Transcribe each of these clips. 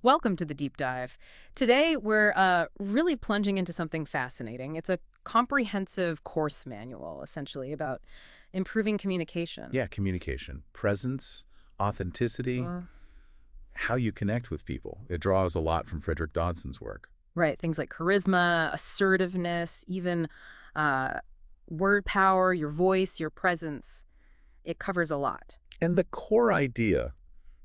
Welcome to the deep dive. Today, we're really plunging into something fascinating. It's a comprehensive course manual, essentially, about improving communication. Yeah, communication, presence, authenticity, Uh, how you connect with people. It draws a lot from Frederick Dodson's work. right, things like charisma, assertiveness, even uh, word power, your voice, your presence. It covers a lot. And the core idea,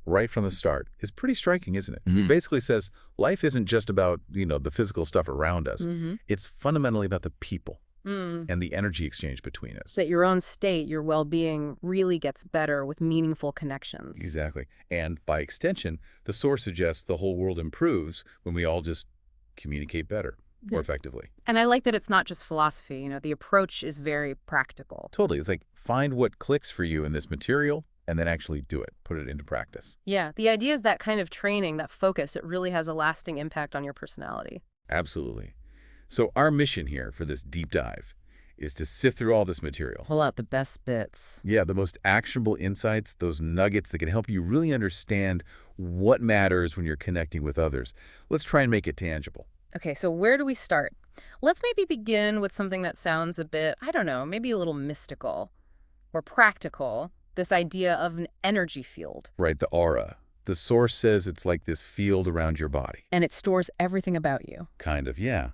right from the start, is pretty striking, isn't it? It Mhm. basically says life isn't just about, the physical stuff around us. Mm-hmm. It's fundamentally about the people Mm. and the energy exchange between us. That your own state, your well-being really gets better with meaningful connections. Exactly. And by extension, the source suggests the whole world improves when we all just communicate better, more effectively. And I like that it's not just philosophy. The approach is very practical. Totally. It's like find what clicks for you in this material and then actually do it, put it into practice. Yeah, the idea is that kind of training, that focus, it really has a lasting impact on your personality. Absolutely. So our mission here for this deep dive is to sift through all this material. Pull out the best bits. Yeah, the most actionable insights, those nuggets that can help you really understand what matters when you're connecting with others. Let's try and make it tangible. Okay, so where do we start? Let's maybe begin with something that sounds a bit, I don't know, maybe a little mystical or practical. This idea of an energy field. Right, the aura. The source says it's like this field around your body. And it stores everything about you. Kind of, yeah.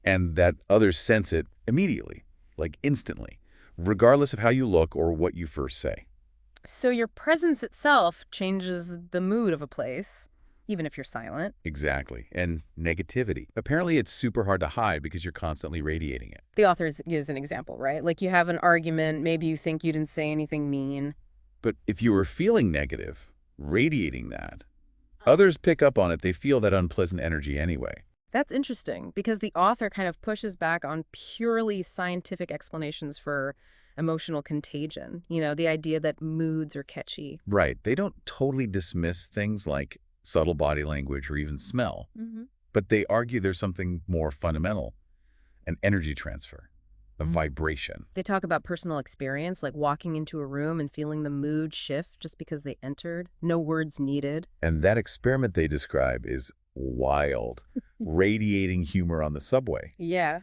And that others sense it immediately, like instantly, regardless of how you look or what you first say. So your presence itself changes the mood of a place, even if you're silent. Exactly. And negativity. Apparently it's super hard to hide because you're constantly radiating it. The author gives an example, right? Like you have an argument, maybe you think you didn't say anything mean. But if you were feeling negative, radiating that, others pick up on it. They feel that unpleasant energy anyway. That's interesting because the author kind of pushes back on purely scientific explanations for emotional contagion. The idea that moods are catchy. Right. They don't totally dismiss things like subtle body language or even smell, Mm-hmm. but they argue there's something more fundamental, an energy transfer, a vibration. They talk about personal experience, like walking into a room and feeling the mood shift just because they entered. No words needed. And that experiment they describe is wild, radiating humor on the subway Yeah.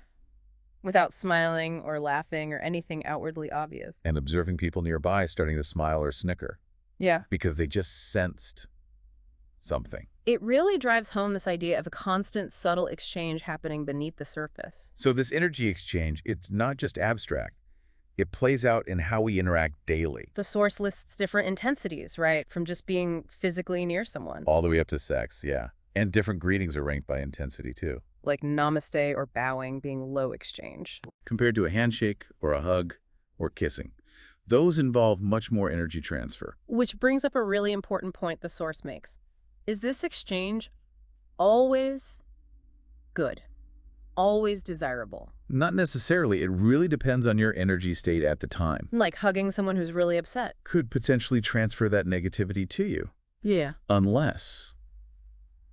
Without smiling or laughing or anything outwardly obvious. and observing people nearby starting to smile or snicker Yeah. because they just sensed something. It really drives home this idea of a constant, subtle exchange happening beneath the surface. So this energy exchange, it's not just abstract. It plays out in how we interact daily, The source lists different intensities, right? From just being physically near someone, all the way up to sex, yeah. And different greetings are ranked by intensity too, like namaste or bowing being low exchange. compared to a handshake or a hug or kissing. Those involve much more energy transfer. Which brings up a really important point the source makes. Is this exchange always good? Always desirable? Not necessarily. It really depends on your energy state at the time. Like hugging someone who's really upset. Could potentially transfer that negativity to you, Yeah. unless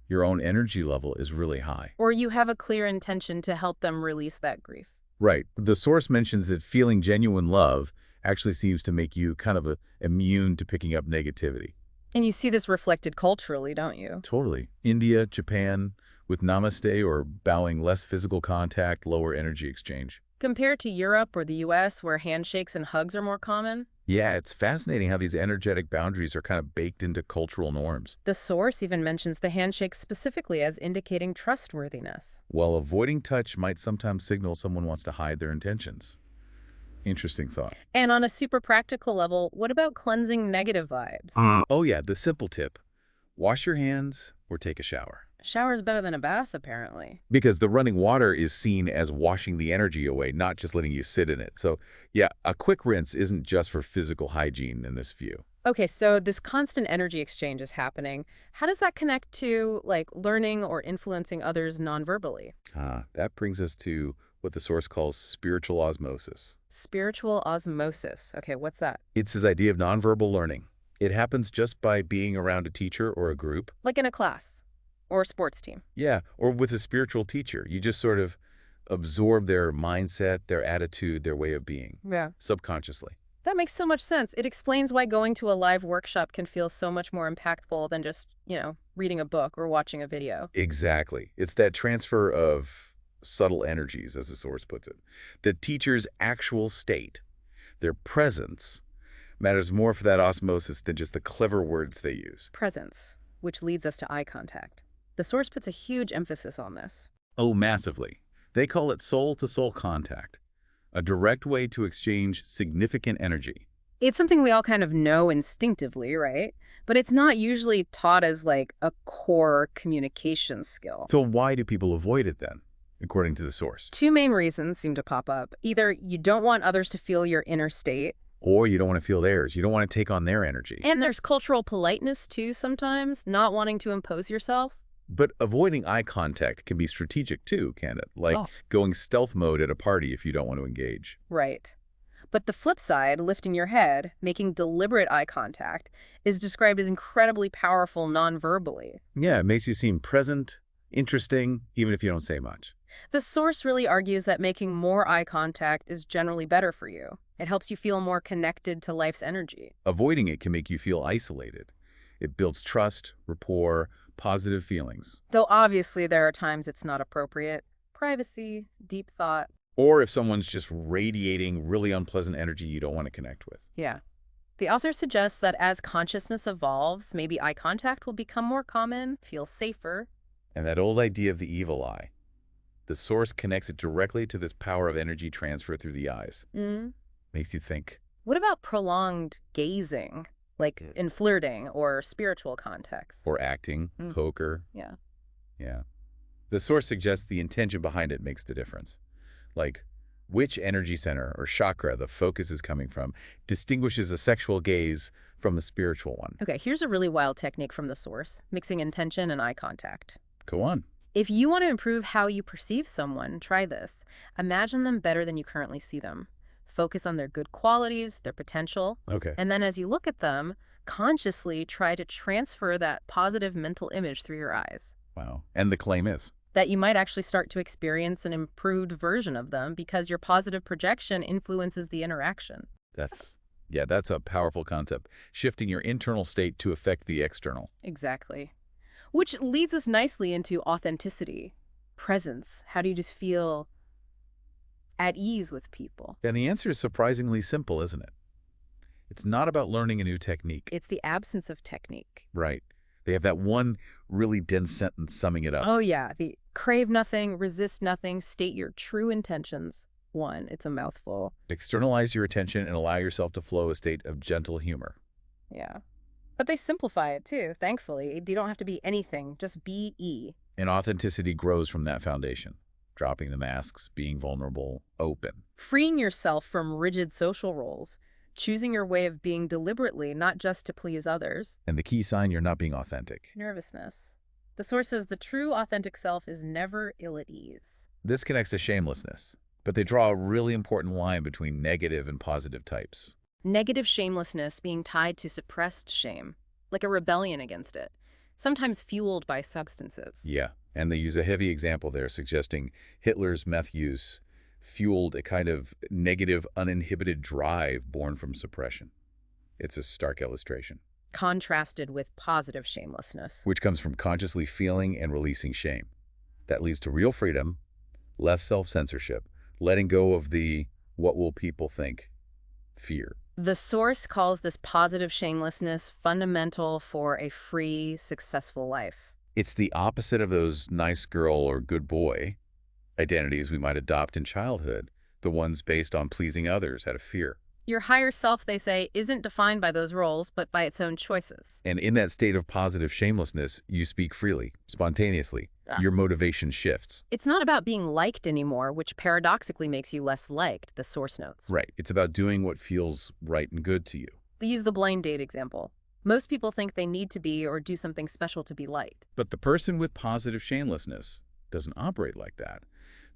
your own energy level is really high. Or you have a clear intention to help them release that grief. Right. The source mentions that feeling genuine love actually seems to make you kind of immune to picking up negativity. And you see this reflected culturally, don't you? Totally. India, Japan, with namaste or bowing, less physical contact, lower energy exchange. Compared to Europe or the US, where handshakes and hugs are more common, Yeah, it's fascinating how these energetic boundaries are kind of baked into cultural norms. the source even mentions the handshake specifically as indicating trustworthiness. While avoiding touch might sometimes signal someone wants to hide their intentions. Interesting thought. And on a super practical level, what about cleansing negative vibes? Oh yeah, the simple tip. Wash your hands or take a shower. Shower's better than a bath, apparently. Because the running water is seen as washing the energy away, not just letting you sit in it. So yeah, a quick rinse isn't just for physical hygiene in this view. Okay, so this constant energy exchange is happening. How does that connect to, like, learning or influencing others non-verbally? That brings us to what the source calls spiritual osmosis. Spiritual osmosis. Okay, what's that? It's this idea of nonverbal learning. It happens just by being around a teacher or a group. Like in a class or a sports team. Yeah, or with a spiritual teacher. You just sort of absorb their mindset, their attitude, their way of being, Yeah. subconsciously. That makes so much sense. It explains why going to a live workshop can feel so much more impactful than just, reading a book or watching a video. Exactly. It's that transfer of subtle energies, as the source puts it. The teacher's actual state, their presence, matters more for that osmosis than just the clever words they use. Presence, which leads us to eye contact. The source puts a huge emphasis on this. Oh, massively. They call it soul-to-soul contact, a direct way to exchange significant energy. It's something we all kind of know instinctively, right? But it's not usually taught as like a core communication skill. So why do people avoid it then, according to the source? Two main reasons seem to pop up. Either you don't want others to feel your inner state, Or you don't want to feel theirs. You don't want to take on their energy. and there's cultural politeness too sometimes, not wanting to impose yourself. But avoiding eye contact can be strategic too, can it? Like Oh. going stealth mode at a party if you don't want to engage. Right. But the flip side, lifting your head, making deliberate eye contact, is described as incredibly powerful non-verbally. Yeah, it makes you seem present, interesting, even if you don't say much. The source really argues that making more eye contact is generally better for you. It helps you feel more connected to life's energy. Avoiding it can make you feel isolated. It builds trust, rapport, positive feelings. Though obviously there are times it's not appropriate. Privacy, deep thought. Or if someone's just radiating really unpleasant energy you don't want to connect with. Yeah. The author suggests that as consciousness evolves, maybe eye contact will become more common, feel safer. And that old idea of the evil eye, the source connects it directly to this power of energy transfer through the eyes. Makes you think. What about prolonged gazing, like in flirting or spiritual context? Or acting, poker. Yeah. Yeah. The source suggests the intention behind it makes the difference. Like, which energy center or chakra the focus is coming from distinguishes a sexual gaze from a spiritual one. Okay, here's a really wild technique from the source, mixing intention and eye contact. Go on. If you want to improve how you perceive someone, try this. Imagine them better than you currently see them. Focus on their good qualities, their potential, Okay. and then as you look at them, consciously try to transfer that positive mental image through your eyes. Wow. And the claim is? That you might actually start to experience an improved version of them because your positive projection influences the interaction. That's a powerful concept. Shifting your internal state to affect the external. Exactly. Which leads us nicely into authenticity, presence. How do you just feel at ease with people? And the answer is surprisingly simple, isn't it? It's not about learning a new technique. It's the absence of technique. Right. They have that one really dense sentence summing it up. Oh, yeah. The crave nothing, resist nothing, state your true intentions. One, it's a mouthful. Externalize your attention and allow yourself to flow a state of gentle humor. Yeah. But they simplify it too, thankfully. You don't have to be anything, just be E. And authenticity grows from that foundation. Dropping the masks, being vulnerable, open. Freeing yourself from rigid social roles. Choosing your way of being deliberately, not just to please others. And the key sign you're not being authentic. Nervousness. The source says the true authentic self is never ill at ease. This connects to shamelessness, but they draw a really important line between negative and positive types. Negative shamelessness being tied to suppressed shame, like a rebellion against it, sometimes fueled by substances. Yeah, and they use a heavy example there, suggesting Hitler's meth use fueled a kind of negative, uninhibited drive born from suppression. It's a stark illustration. Contrasted with positive shamelessness. Which comes from consciously feeling and releasing shame. That leads to real freedom, less self-censorship, letting go of the what will people think fear. The source calls this positive shamelessness fundamental for a free, successful life. It's the opposite of those nice girl or good boy identities we might adopt in childhood, the ones based on pleasing others out of fear. Your higher self, they say, isn't defined by those roles, but by its own choices. And in that state of positive shamelessness, you speak freely, spontaneously. Your motivation shifts. It's not about being liked anymore, which paradoxically makes you less liked, the source notes. Right. It's about doing what feels right and good to you. They use the blind date example. Most people think they need to be or do something special to be liked. But the person with positive shamelessness doesn't operate like that.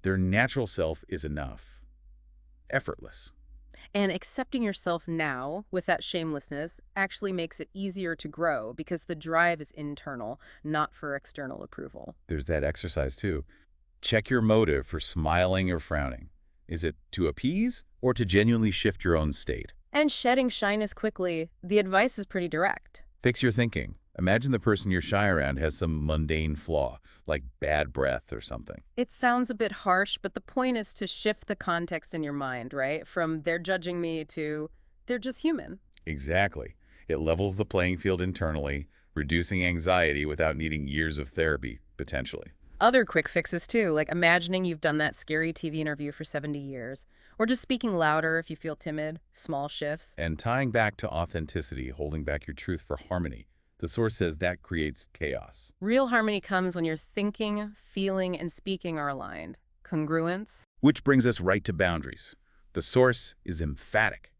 Their natural self is enough. Effortless. And accepting yourself now with that shamelessness actually makes it easier to grow because the drive is internal, not for external approval. There's that exercise too. Check your motive for smiling or frowning. Is it to appease or to genuinely shift your own state? And shedding shyness quickly, the advice is pretty direct. Fix your thinking. Imagine the person you're shy around has some mundane flaw, like bad breath or something. It sounds a bit harsh, but the point is to shift the context in your mind, right? From they're judging me to they're just human. Exactly. It levels the playing field internally, reducing anxiety without needing years of therapy, potentially. Other quick fixes too, like imagining you've done that scary TV interview for 70 years, or just speaking louder if you feel timid, small shifts. And tying back to authenticity, holding back your truth for harmony, the source says that creates chaos. Real harmony comes when your thinking, feeling, and speaking are aligned. Congruence. Which brings us right to boundaries. The source is emphatic.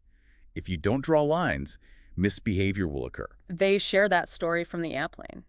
If you don't draw lines, misbehavior will occur. They share that story from the airplane,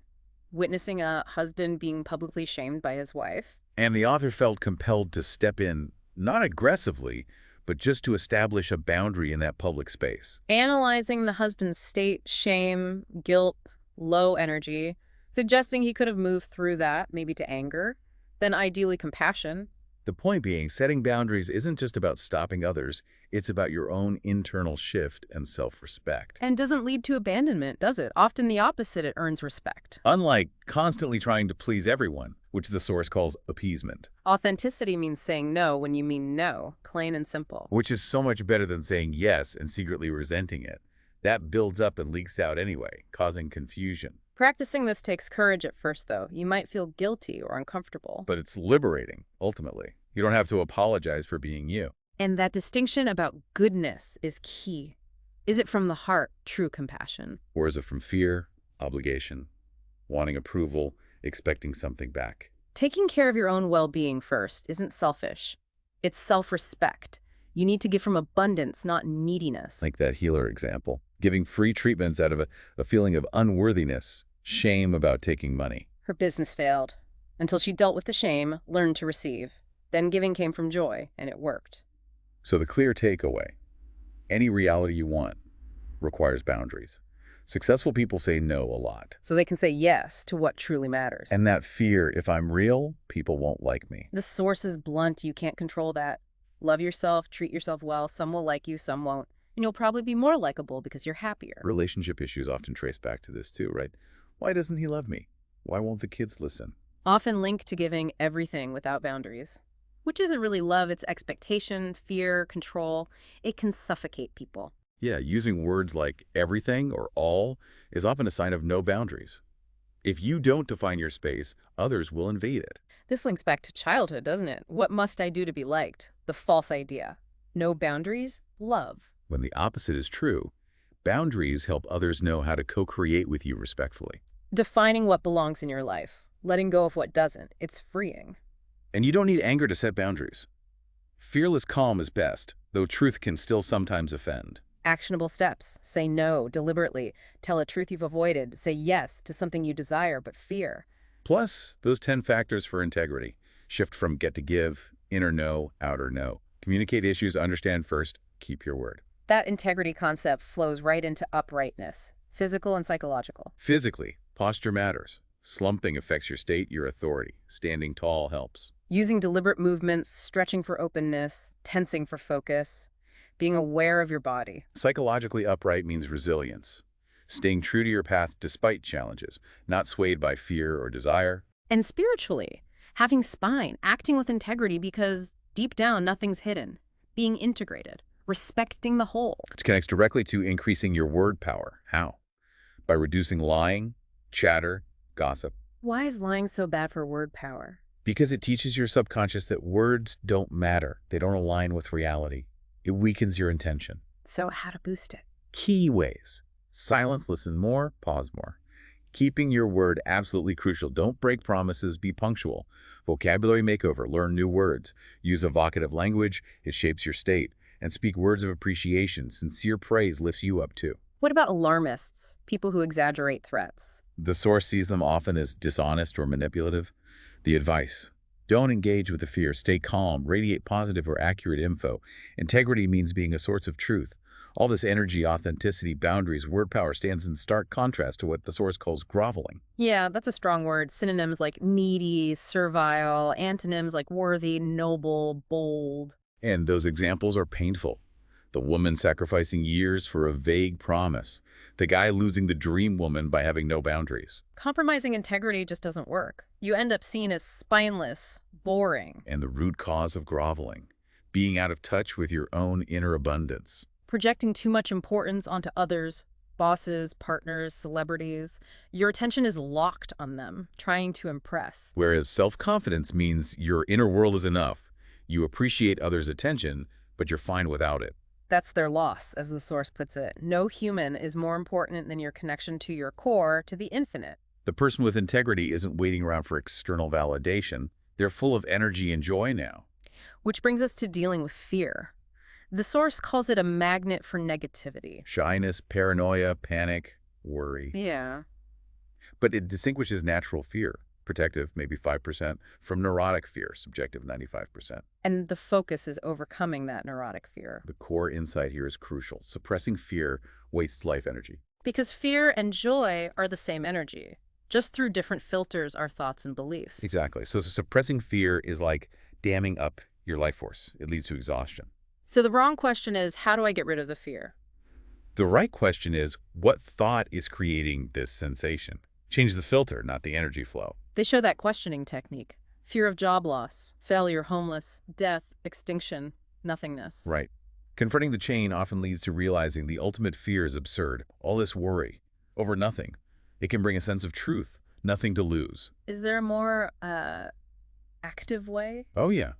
witnessing a husband being publicly shamed by his wife. And the author felt compelled to step in, not aggressively, but just to establish a boundary in that public space. Analyzing the husband's state, shame, guilt, low energy, suggesting he could have moved through that, maybe to anger, then ideally compassion. The point being, setting boundaries isn't just about stopping others, it's about your own internal shift and self-respect. And doesn't lead to abandonment, does it? Often the opposite, it earns respect. Unlike constantly trying to please everyone, which the source calls appeasement. Authenticity means saying no when you mean no, plain and simple. Which is so much better than saying yes and secretly resenting it. That builds up and leaks out anyway, causing confusion. Practicing this takes courage at first, though. You might feel guilty or uncomfortable. But it's liberating, ultimately. You don't have to apologize for being you. And that distinction about goodness is key. Is it from the heart, true compassion? Or is it from fear, obligation, wanting approval, expecting something back? Taking care of your own well-being first isn't selfish. It's self-respect. You need to give from abundance, not neediness. Like that healer example. Giving free treatments out of a feeling of unworthiness, shame about taking money. Her business failed. Until she dealt with the shame, learned to receive. Then giving came from joy, and it worked. So the clear takeaway, any reality you want requires boundaries. Successful people say no a lot. So they can say yes to what truly matters. And that fear, if I'm real, people won't like me. The source is blunt. You can't control that. Love yourself, treat yourself well. Some will like you, some won't. And you'll probably be more likable because you're happier. Relationship issues often trace back to this too, right? Why doesn't he love me? Why won't the kids listen? Often linked to giving everything without boundaries. Which isn't really love, it's expectation, fear, control. It can suffocate people. Yeah, using words like everything or all is often a sign of no boundaries. If you don't define your space, others will invade it. This links back to childhood, doesn't it? What must I do to be liked? The false idea. No boundaries, love. When the opposite is true, boundaries help others know how to co-create with you respectfully. Defining what belongs in your life. Letting go of what doesn't. It's freeing. And you don't need anger to set boundaries. Fearless calm is best, though truth can still sometimes offend. Actionable steps. Say no deliberately. Tell a truth you've avoided. Say yes to something you desire but fear. Plus, those 10 factors for integrity. Shift from get to give, inner no, outer no. Communicate issues, understand first, keep your word. That integrity concept flows right into uprightness, physical and psychological. Physically, posture matters. Slumping affects your state, your authority. Standing tall helps. Using deliberate movements, stretching for openness, tensing for focus, being aware of your body. Psychologically upright means resilience. Staying true to your path despite challenges, not swayed by fear or desire. And spiritually, having spine, acting with integrity because deep down nothing's hidden, being integrated, respecting the whole. Which connects directly to increasing your word power. How? By reducing lying, chatter, gossip. Why is lying so bad for word power? Because it teaches your subconscious that words don't matter. They don't align with reality. It weakens your intention. So how to boost it? Key ways. Silence, listen more, pause more. Keeping your word absolutely crucial. Don't break promises, be punctual. Vocabulary makeover, learn new words. Use evocative language, it shapes your state. And speak words of appreciation. Sincere praise lifts you up too. What about alarmists, people who exaggerate threats? The source sees them often as dishonest or manipulative. The advice: don't engage with the fear. Stay calm. Radiate positive or accurate info. Integrity means being a source of truth. All this energy, authenticity, boundaries, word power stands in stark contrast to what the source calls groveling. Yeah, that's a strong word. Synonyms like needy, servile, antonyms like worthy, noble, bold. And those examples are painful. The woman sacrificing years for a vague promise. The guy losing the dream woman by having no boundaries. Compromising integrity just doesn't work. You end up seen as spineless, boring, And the root cause of groveling. Being out of touch with your own inner abundance. projecting too much importance onto others, bosses, partners, celebrities. Your attention is locked on them, trying to impress. Whereas self-confidence means your inner world is enough. You appreciate others' attention, but you're fine without it. That's their loss, as the source puts it. No human is more important than your connection to your core, to the infinite. The person with integrity isn't waiting around for external validation. They're full of energy and joy now. Which brings us to dealing with fear. The source calls it a magnet for negativity. Shyness, paranoia, panic, worry. Yeah. But it distinguishes natural fear, protective, maybe 5%, from neurotic fear, subjective, 95%. And the focus is overcoming that neurotic fear. The core insight here is crucial. Suppressing fear wastes life energy. Because fear and joy are the same energy. Just through different filters are thoughts and beliefs. Exactly. So suppressing fear is like damming up your life force. It leads to exhaustion. So the wrong question is, how do I get rid of the fear? The right question is, what thought is creating this sensation? Change the filter, not the energy flow. They show that questioning technique. Fear of job loss, failure, homeless, death, extinction, nothingness. Right. Confronting the chain often leads to realizing the ultimate fear is absurd. All this worry over nothing. It can bring a sense of truth, nothing to lose. Is there a more active way? Oh yeah.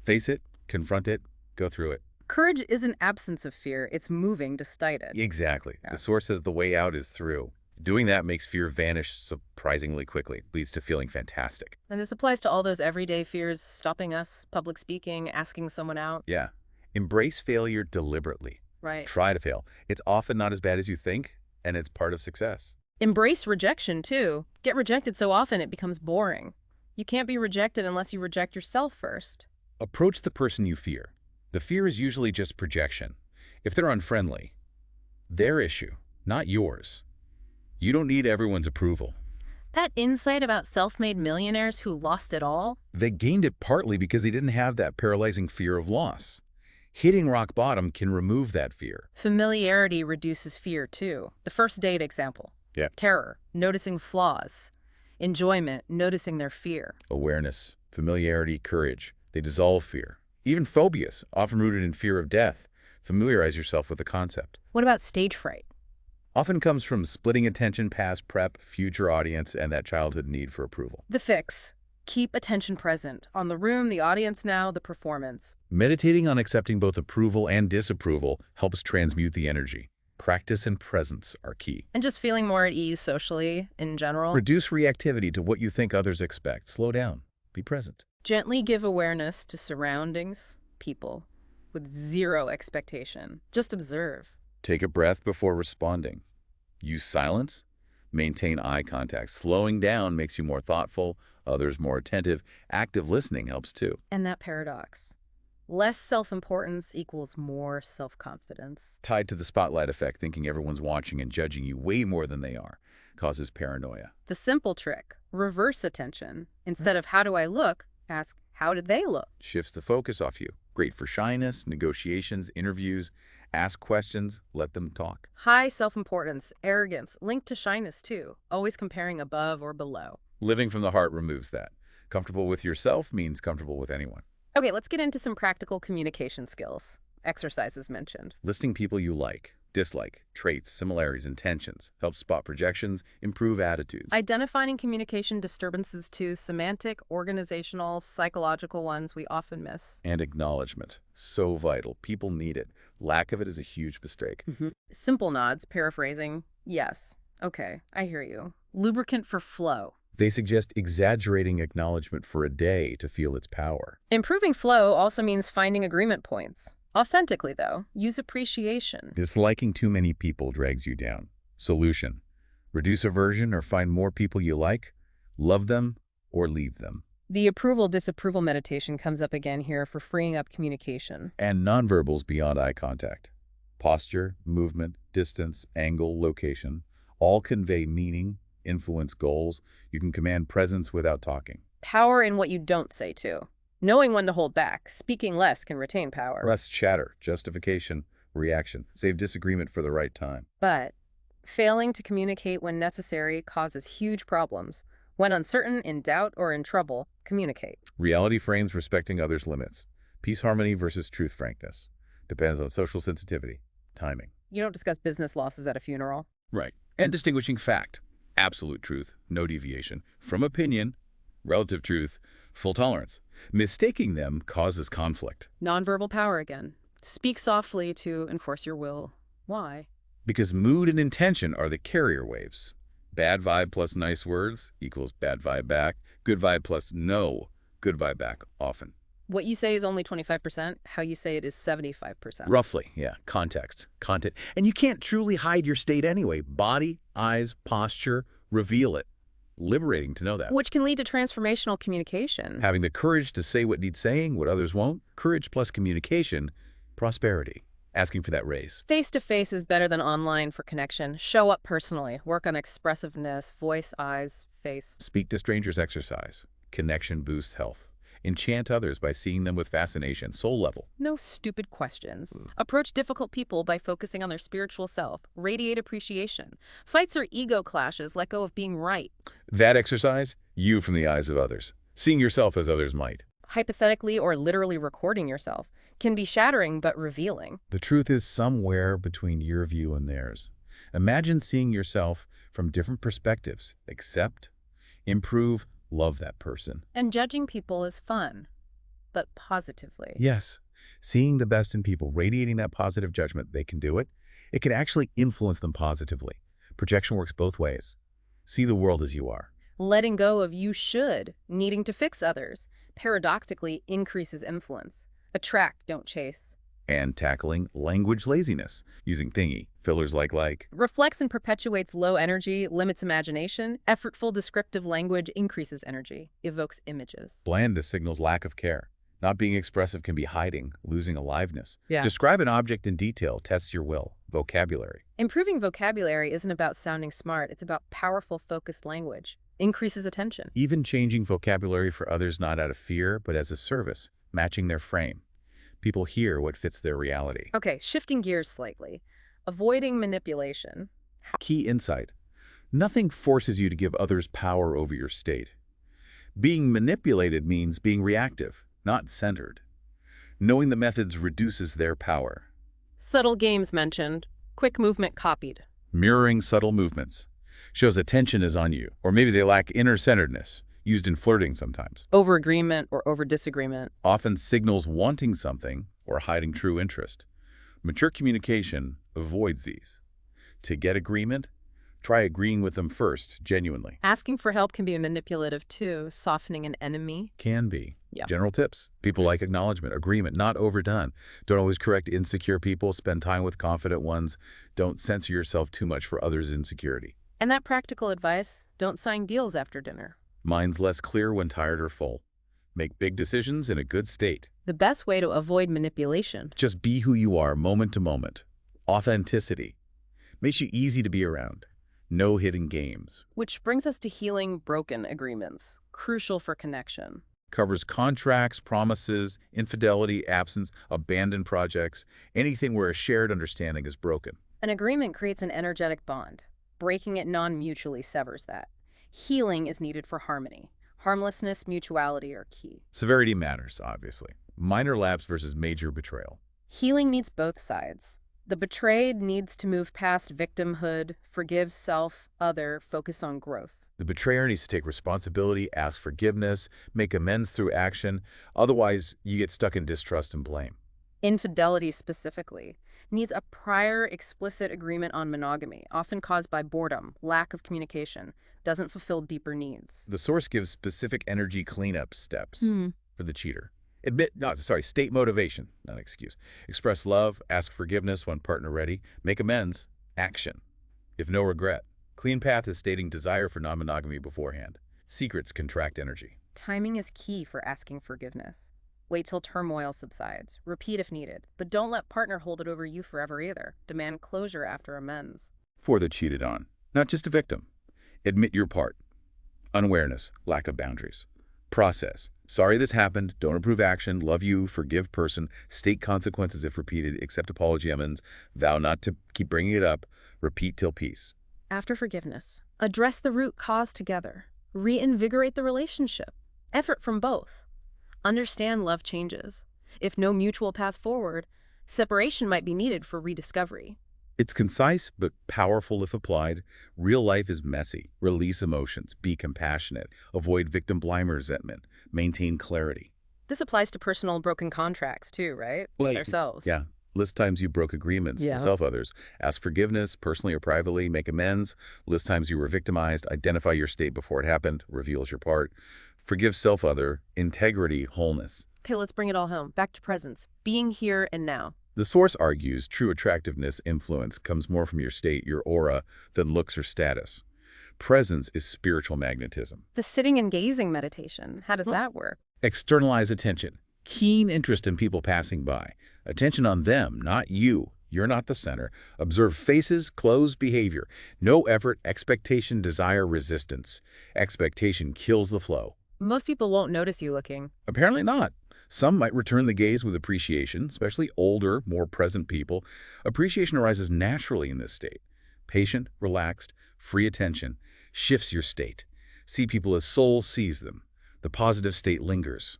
Face it, confront it, go through it. Courage isn't absence of fear, it's moving despite it. Exactly. Yeah. The source says the way out is through. Doing that makes fear vanish surprisingly quickly, leads to feeling fantastic. And this applies to all those everyday fears, stopping us, public speaking, asking someone out. Yeah. Embrace failure deliberately. Right. Try to fail. It's often not as bad as you think, and it's part of success. Embrace rejection, too. Get rejected so often it becomes boring. You can't be rejected unless you reject yourself first. Approach the person you fear. The fear is usually just projection. If they're unfriendly, their issue, not yours. You don't need everyone's approval. That insight about self-made millionaires who lost it all? They gained it partly because they didn't have that paralyzing fear of loss. Hitting rock bottom can remove that fear. Familiarity reduces fear, too. The first date example. Yeah. Terror, noticing flaws. Enjoyment, noticing their fear. Awareness, familiarity, courage. They dissolve fear. Even phobias, often rooted in fear of death. Familiarize yourself with the concept. What about stage fright? Often comes from splitting attention past prep, future audience, and that childhood need for approval. The fix. Keep attention present. On the room, the audience now, the performance. Meditating on accepting both approval and disapproval helps transmute the energy. Practice and presence are key. And just feeling more at ease socially, in general. Reduce reactivity to what you think others expect. Slow down. Be present. Gently give awareness to surroundings, people, with zero expectation. Just observe. Take a breath before responding. Use silence. Maintain eye contact. Slowing down makes you more thoughtful, others more attentive. Active listening helps too. And that paradox. Less self-importance equals more self-confidence. Tied to the spotlight effect, thinking everyone's watching and judging you way more than they are, causes paranoia. The simple trick, reverse attention. Instead of how do I look, ask how did they look? Shifts the focus off you. Great for shyness, negotiations, interviews. Ask questions, let them talk. High self-importance, arrogance, linked to shyness too. Always comparing above or below. Living from the heart removes that. Comfortable with yourself means comfortable with anyone. Okay, let's get into some practical communication skills. Exercises mentioned. Listing people you like, dislike, traits, similarities, intentions, helps spot projections, improve attitudes. Identifying communication disturbances too, semantic, organizational, psychological ones we often miss. And acknowledgement. So vital. People need it. Lack of it is a huge mistake. Simple nods, paraphrasing. Yes. Okay, I hear you. Lubricant for flow. They suggest exaggerating acknowledgement for a day to feel its power. Improving flow also means finding agreement points. Authentically, though, use appreciation. Disliking too many people drags you down. Solution: reduce aversion or find more people you like, love them or leave them. The approval-disapproval meditation comes up again here for freeing up communication. And nonverbals beyond eye contact. Posture, movement, distance, angle, location, all convey meaning, influence goals. You can command presence without talking. Power in what you don't say, too. Knowing when to hold back, speaking less can retain power. Less chatter, justification, reaction. Save disagreement for the right time. But failing to communicate when necessary causes huge problems. When uncertain, in doubt, or in trouble, communicate. Reality frames respecting others' limits. Peace harmony versus truth frankness. Depends on social sensitivity. Timing. You don't discuss business losses at a funeral. Right. And distinguishing fact. Absolute truth, no deviation. From opinion, relative truth, full tolerance. Mistaking them causes conflict. Nonverbal power again. Speak softly to enforce your will. Why? Because mood and intention are the carrier waves. Bad vibe plus nice words equals bad vibe back. Good vibe plus no good vibe back often. What you say is only 25%. How you say it is 75%. Roughly, yeah. Context, content. And you can't truly hide your state anyway. Body, eyes, posture, reveal it. Liberating to know that. Which can lead to transformational communication. Having the courage to say what needs saying, what others won't. Courage plus communication, prosperity. Asking for that raise. Face-to-face is better than online for connection. Show up personally. Work on expressiveness, voice, eyes, face. Speak to strangers exercise. Connection boosts health. Enchant others by seeing them with fascination, soul level. No stupid questions. Approach difficult people by focusing on their spiritual self. Radiate appreciation. Fights or ego clashes. Let go of being right. That exercise, you from the eyes of others. Seeing yourself as others might. Hypothetically or literally recording yourself can be shattering but revealing. The truth is somewhere between your view and theirs. Imagine seeing yourself from different perspectives. Accept, improve, love that person. And judging people is fun, but positively. Yes, seeing the best in people, radiating that positive judgment, they can do it. It can actually influence them positively. Projection works both ways. See the world as you are. Letting go of you should, needing to fix others, paradoxically increases influence. Attract, don't chase. And tackling language laziness, using thingy, fillers like. Reflects and perpetuates low energy, limits imagination. Effortful descriptive language increases energy, evokes images. Blandness signals lack of care. Not being expressive can be hiding, losing aliveness. Yeah. Describe an object in detail, tests your will. Vocabulary. Improving vocabulary isn't about sounding smart, it's about powerful, focused language. Increases attention. Even changing vocabulary for others not out of fear, but as a service, matching their frame. People hear what fits their reality. Okay, shifting gears slightly. Avoiding manipulation. Key insight. Nothing forces you to give others power over your state. Being manipulated means being reactive, not centered. Knowing the methods reduces their power. Subtle games mentioned. Quick movement copied. Mirroring subtle movements. Shows attention is on you, or maybe they lack inner-centeredness, used in flirting sometimes. Over-agreement or over-disagreement. Often signals wanting something or hiding true interest. Mature communication avoids these. To get agreement, try agreeing with them first, genuinely. Asking for help can be manipulative too, softening an enemy. Can be. Yeah. General tips. People like acknowledgement, agreement, not overdone. Don't always correct insecure people. Spend time with confident ones. Don't censor yourself too much for others' insecurity. And that practical advice, don't sign deals after dinner. Mind's less clear when tired or full. Make big decisions in a good state. The best way to avoid manipulation. Just be who you are, moment to moment. Authenticity. Makes you easy to be around. No hidden games. Which brings us to healing broken agreements, crucial for connection. Covers contracts, promises, infidelity, absence, abandoned projects, anything where a shared understanding is broken. An agreement creates an energetic bond. Breaking it non-mutually severs that. Healing is needed for harmony. Harmlessness, mutuality are key. Severity matters, obviously. Minor lapse versus major betrayal. Healing needs both sides. The betrayed needs to move past victimhood, forgive self, other, focus on growth. The betrayer needs to take responsibility, ask forgiveness, make amends through action. Otherwise, you get stuck in distrust and blame. Infidelity specifically needs a prior explicit agreement on monogamy, often caused by boredom, lack of communication, doesn't fulfill deeper needs. The source gives specific energy cleanup steps for the cheater. State motivation, not excuse. Express love, ask forgiveness when partner ready, make amends, action. If no regret. Clean path is stating desire for non-monogamy beforehand. Secrets contract energy. Timing is key for asking forgiveness. Wait till turmoil subsides. Repeat if needed, but don't let partner hold it over you forever either. Demand closure after amends. For the cheated on, not just a victim. Admit your part. Unawareness, lack of boundaries. Process. Sorry this happened. Don't approve action. Love you. Forgive person. State consequences if repeated. Accept apology amends. Vow not to keep bringing it up. Repeat till peace. After forgiveness, address the root cause together. Reinvigorate the relationship. Effort from both. Understand love changes. If no mutual path forward, separation might be needed for rediscovery. It's concise but powerful if applied. Real life is messy. Release emotions. Be compassionate. Avoid victim blame or resentment. Maintain clarity. This applies to personal broken contracts too, right? With ourselves. Yeah. List times you broke agreements, Yeah. yourself, others. Ask forgiveness, personally or privately. Make amends. List times you were victimized. Identify your state before it happened. Reveals your part. Forgive self, other. Integrity, wholeness. Okay, let's bring it all home. Back to presence. Being here and now. The source argues true attractiveness influence comes more from your state, your aura, than looks or status. Presence is spiritual magnetism. The sitting and gazing meditation. How does that work? Externalize attention. Keen interest in people passing by. Attention on them, not you. You're not the center. Observe faces, clothes, behavior. No effort, expectation, desire, resistance. Expectation kills the flow. Most people won't notice you looking. Apparently not. Some might return the gaze with appreciation, especially older, more present people. Appreciation arises naturally in this state. Patient, relaxed, free attention shifts your state. See people as soul sees them. The positive state lingers,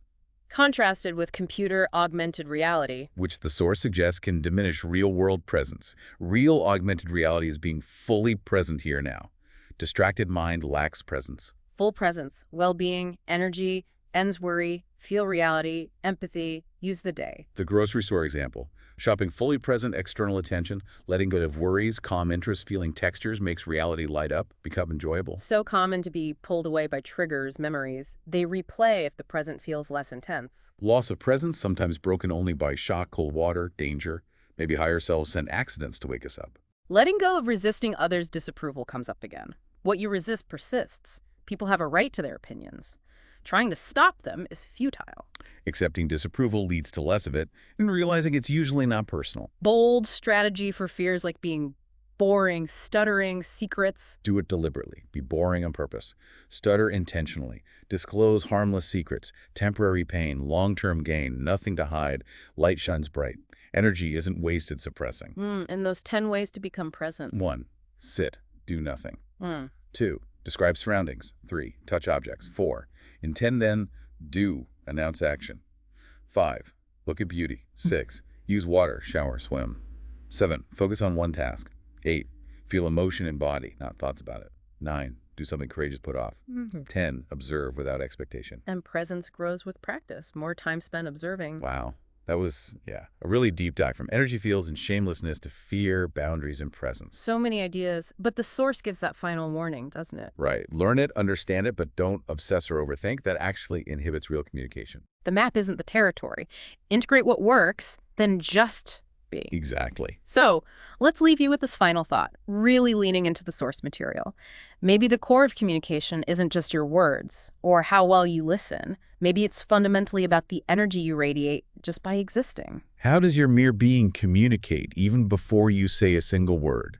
Contrasted with computer-augmented reality. which the source suggests can diminish real-world presence. Real augmented reality is being fully present here now. Distracted mind lacks presence. Full presence, well-being, energy, ends worry, feel reality, empathy, use the day. The grocery store example. Shopping fully present external attention, letting go of worries, calm interest, feeling textures makes reality light up, become enjoyable. So common to be pulled away by triggers, memories. They replay if the present feels less intense. Loss of presence, sometimes broken only by shock, cold water, danger. Maybe higher selves send accidents to wake us up. Letting go of resisting others' disapproval comes up again. What you resist persists. People have a right to their opinions. Trying to stop them is futile. Accepting disapproval leads to less of it, and realizing it's usually not personal. Bold strategy for fears like being boring, stuttering, secrets. Do it deliberately. Be boring on purpose. Stutter intentionally. Disclose harmless secrets. Temporary pain, long-term gain, nothing to hide. Light shines bright. Energy isn't wasted suppressing. And those 10 ways to become present. 1. Sit. Do nothing. Mm. 2. Describe surroundings. 3. Touch objects. 4. Intend then. Do. Announce action. 5. Look at beauty. 6. Use water. Shower. Swim. 7. Focus on one task. 8. Feel emotion in body, not thoughts about it. 9. Do something courageous put off. 10. Observe without expectation. And presence grows with practice. More time spent observing. Wow. That was, a really deep dive from energy fields and shamelessness to fear, boundaries, and presence. So many ideas, but the source gives that final warning, doesn't it? Right. Learn it, understand it, but don't obsess or overthink. That actually inhibits real communication. The map isn't the territory. Integrate what works, then just be. Exactly. So let's leave you with this final thought, really leaning into the source material. Maybe the core of communication isn't just your words or how well you listen. Maybe it's fundamentally about the energy you radiate just by existing. How does your mere being communicate even before you say a single word?